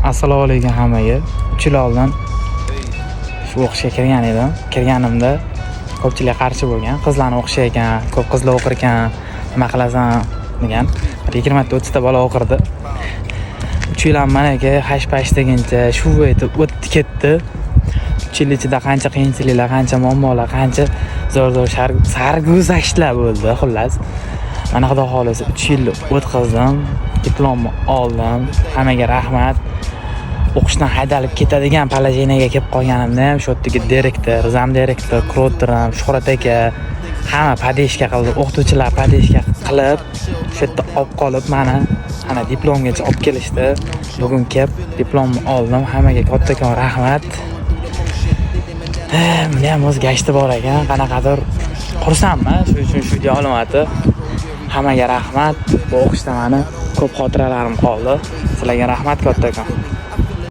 Assalomu alaykum hammaga. 3 yil oldin shu o'qishga kirgan edim. Kirganimda ko'pchilik qarshi bo'lgan. Qizlarni o'qishi ekan, ko'p qizlar o'qir ekan, nima qilasan degan. 20 ta 30 ta bola o'qirdi. 3 yil ham menga hash-pash deguncha shu etib o'tdi ketdi. 3 yil ichida qancha qiyinchiliklar, qancha muammolar, qancha zo'r sarguzashtlar bo'ldi, xullas. Mana xudo xolisa 3 yil o'tkazdim, diplomni oldim. Hammaga rahmat. O'qishdan haydalib ketadigan palajinaga kelib qolganimda ham shu yerdagi direktor, zam direktor, kurator, Shuhrat aka hamma padeshka qildi. O'qituvchilar padeshka qilib, shu yerda olib qolib mana diplomgacha olib kelishdi. Bugun kelib diplomni oldim. Hammaga kattakon rahmat. Meni ham o'z gashti bor ekan, qanaqadir xursandman shu uchun shu video olimati. Hammaga rahmat. Bu o'qishda meni ko'p xotiralarim qoldi. Sizlarga rahmat kattakon.